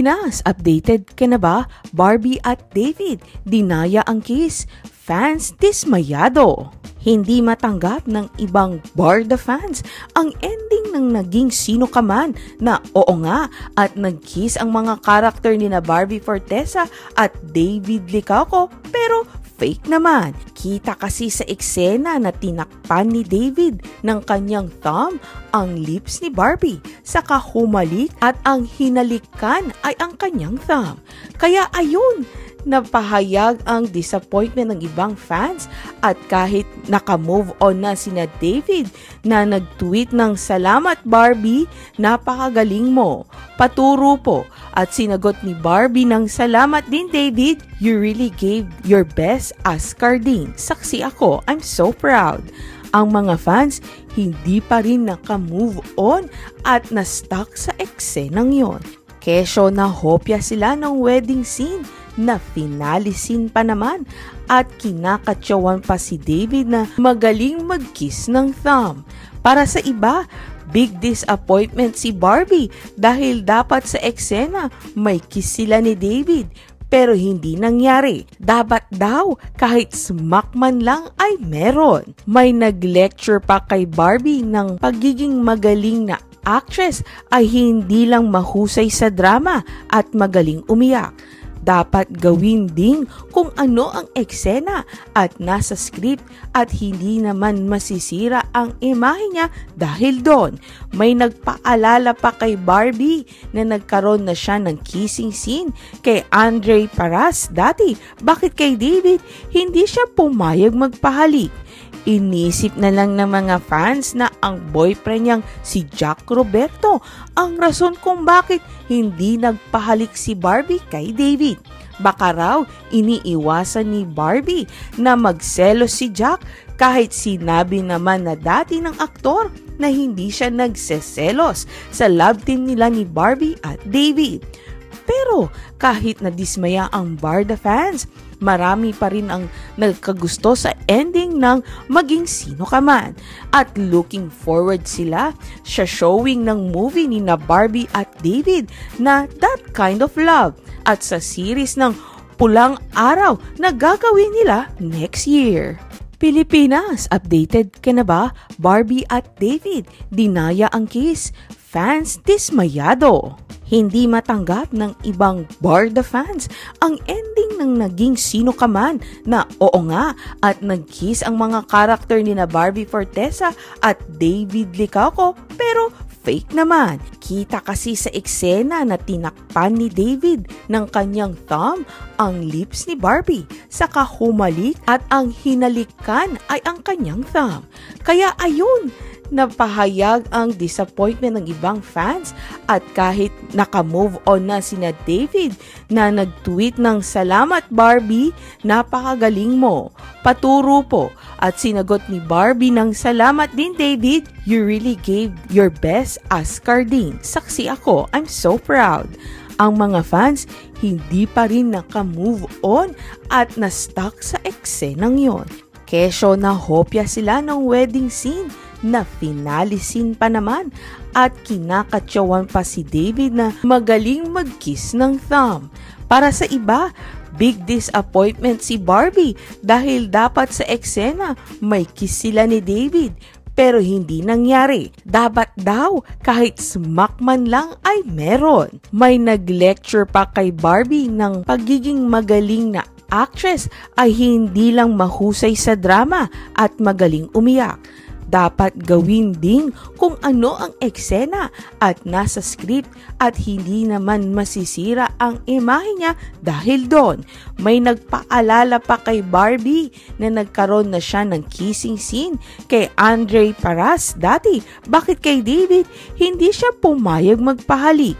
Pilipinas, updated ka na ba? Barbie at David, dinaya ang kiss. Fans dismayado. Hindi matanggap ng ibang Barda fans ang ending ng naging sino ka man na oo nga at nag-kiss ang mga karakter ni na Barbie Fortesa at David Licauco pero fake naman. Kita kasi sa eksena na tinakpan ni David ng kanyang thumb ang lips ni Barbie, saka humalik at ang hinalikan ay ang kanyang thumb. Kaya ayun, napahayag ang disappointment ng ibang fans at kahit naka-move on na sina David na nag-tweet ng "Salamat Barbie, napakagaling mo, paturo po", at sinagot ni Barbie ng "Salamat din David, you really gave your best as Carding. Saksi ako, I'm so proud". Ang mga fans hindi pa rin naka-move on at na-stuck sa eksenang yon. Kesyo na hopya sila ng wedding scene na finalisin pa naman at kinakatsawan pa si David na magaling mag-kiss ng thumb. Para sa iba, big disappointment si Barbie dahil dapat sa eksena may kiss sila ni David pero hindi nangyari. Dapat daw kahit smack man lang ay meron. May nag-lecture pa kay Barbie ng pagiging magaling na actress ay hindi lang mahusay sa drama at magaling umiyak. Dapat gawin din kung ano ang eksena at nasa script at hindi naman masisira ang imahe niya dahil doon. May nagpaalala pa kay Barbie na nagkaroon na siya ng kissing scene kay Andre Paras dati. Bakit kay David hindi siya pumayag magpahalik? Inisip na lang ng mga fans na ang boyfriend niyang si Jack Roberto ang rason kung bakit hindi nagpahalik si Barbie kay David. Baka raw iniiwasan ni Barbie na magselos si Jack kahit sinabi naman na dati ng aktor na hindi siya nagseselos sa love team nila ni Barbie at David. Pero kahit nadismaya ang Barda fans, marami pa rin ang nagkagusto sa ending ng Maging Sino Ka Man. At looking forward sila sa showing ng movie ni na Barbie at David na That Kind of Love at sa series ng Pulang Araw na gagawin nila next year. Pilipinas, updated ka na ba? Barbie at David, dinaya ang kiss. Fans dismayado. Hindi matanggap ng ibang Barda fans ang ending ng naging sino ka man na oo nga at nag-kiss ang mga karakter ni na Barbie Fortesa at David Licauco pero fake naman. Kita kasi sa eksena na tinakpan ni David ng kanyang thumb ang lips ni Barbie, saka humalik at ang hinalikan ay ang kanyang thumb. Kaya ayun, napahayag ang disappointment ng ibang fans at kahit naka-move on na sina David na nag-tweet ng "Salamat Barbie, napakagaling mo, paturo po", at sinagot ni Barbie ng "Salamat din David, you really gave your best as Carding. Saksi ako, I'm so proud". Ang mga fans hindi pa rin naka-move on at na-stuck sa eksenang yon. Kesyo na hopya sila ng wedding scene na finalisin pa naman at kinakatsawan pa si David na magaling mag-kiss ng thumb. Para sa iba, big disappointment si Barbie dahil dapat sa eksena may kiss sila ni David pero hindi nangyari. Dapat daw kahit smack man lang ay meron. May nag-lecture pa kay Barbie ng pagiging magaling na actress ay hindi lang mahusay sa drama at magaling umiyak. Dapat gawin din kung ano ang eksena at nasa script at hindi naman masisira ang imahe niya dahil doon. May nagpaalala pa kay Barbie na nagkaroon na siya ng kissing scene kay Andre Paras dati. Bakit kay David hindi siya pumayag magpahalik?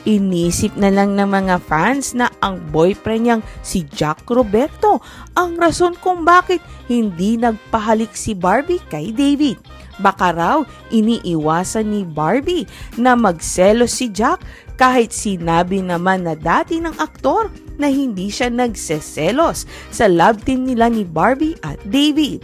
Inisip na lang ng mga fans na ang boyfriend niyang si Jack Roberto ang rason kung bakit hindi nagpahalik si Barbie kay David. Baka raw iniiwasan ni Barbie na magselos si Jack kahit sinabi naman na dati ng aktor na hindi siya nagseselos sa love team nila ni Barbie at David.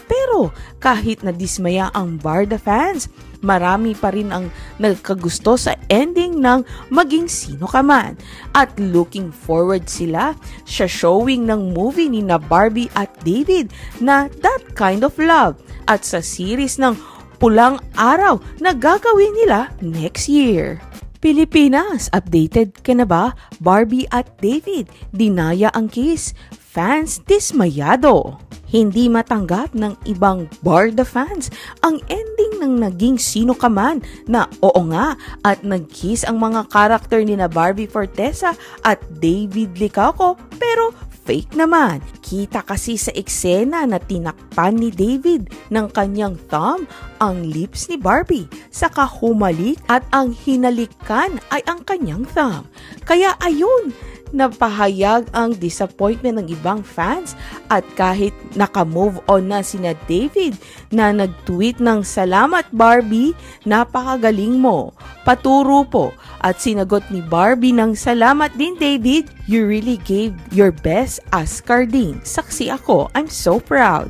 Pero kahit nadismaya ang Barda fans, marami pa rin ang nagkagusto sa ending ng Maging Sino Ka Man. At looking forward sila sa showing ng movie ni na Barbie at David na That Kind of Love at sa series ng Pulang Araw na gagawin nila next year. Pilipinas, updated ka na ba? Barbie at David, dinaya ang kiss. Fans dismayado. Hindi matanggap ng ibang Barda fans ang ending ng Naging Sino Ka Man na oo nga at nag-kiss ang mga karakter ni na Barbie Fortesa at David Licauco pero fake naman. Kita kasi sa eksena na tinakpan ni David ng kanyang thumb ang lips ni Barbie, saka humalik at ang hinalikan ay ang kanyang thumb. Kaya ayun, napahayag ang disappointment ng ibang fans at kahit naka-move on na sina David na nag-tweet ng "Salamat Barbie, napakagaling mo, paturo po", at sinagot ni Barbie ng "Salamat din David, you really gave your best as Carding. Saksi ako, I'm so proud".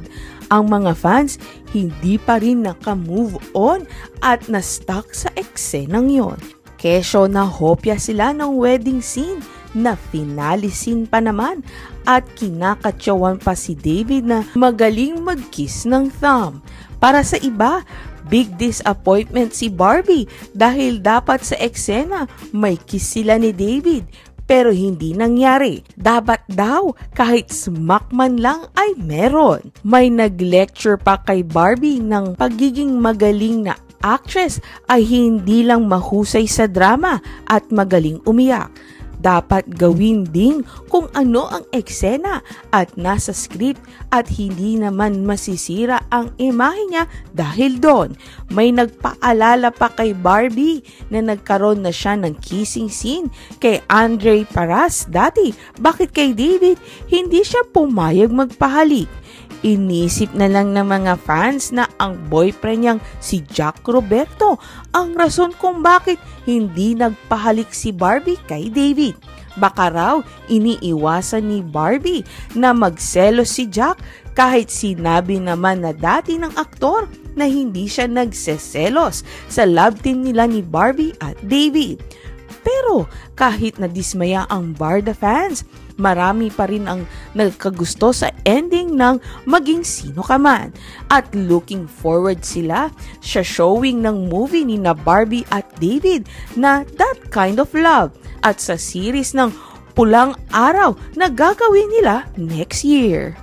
Ang mga fans hindi pa rin naka-move on at na-stuck sa eksenang yon. Kesyo na hopya sila ng wedding scene na finale scene pa naman at kinakatsawan pa si David na magaling mag-kiss ng thumb. Para sa iba, big disappointment si Barbie dahil dapat sa eksena may kiss sila ni David pero hindi nangyari. Dapat daw kahit smack man lang ay meron. May nag-lecture pa kay Barbie ng pagiging magaling na actress ay hindi lang mahusay sa drama at magaling umiyak. Dapat gawin din kung ano ang eksena at nasa script at hindi naman masisira ang imahe niya dahil doon. May nagpaalala pa kay Barbie na nagkaroon na siya ng kissing scene kay Andre Paras dati. Bakit kay David hindi siya pumayag magpahalik? Inisip na lang ng mga fans na ang boyfriend niyang si Jack Roberto ang rason kung bakit hindi nagpahalik si Barbie kay David. Baka raw iniiwasan ni Barbie na magselos si Jack kahit sinabi naman na dati ng aktor na hindi siya nagseselos sa love team nila ni Barbie at David. Pero kahit nadismaya ang Barda fans, marami pa rin ang nagkagusto sa ending ng Maging Sino Ka Man. At looking forward sila sa showing ng movie ni na Barbie at David na That Kind of Love at sa series ng Pulang Araw na gagawin nila next year.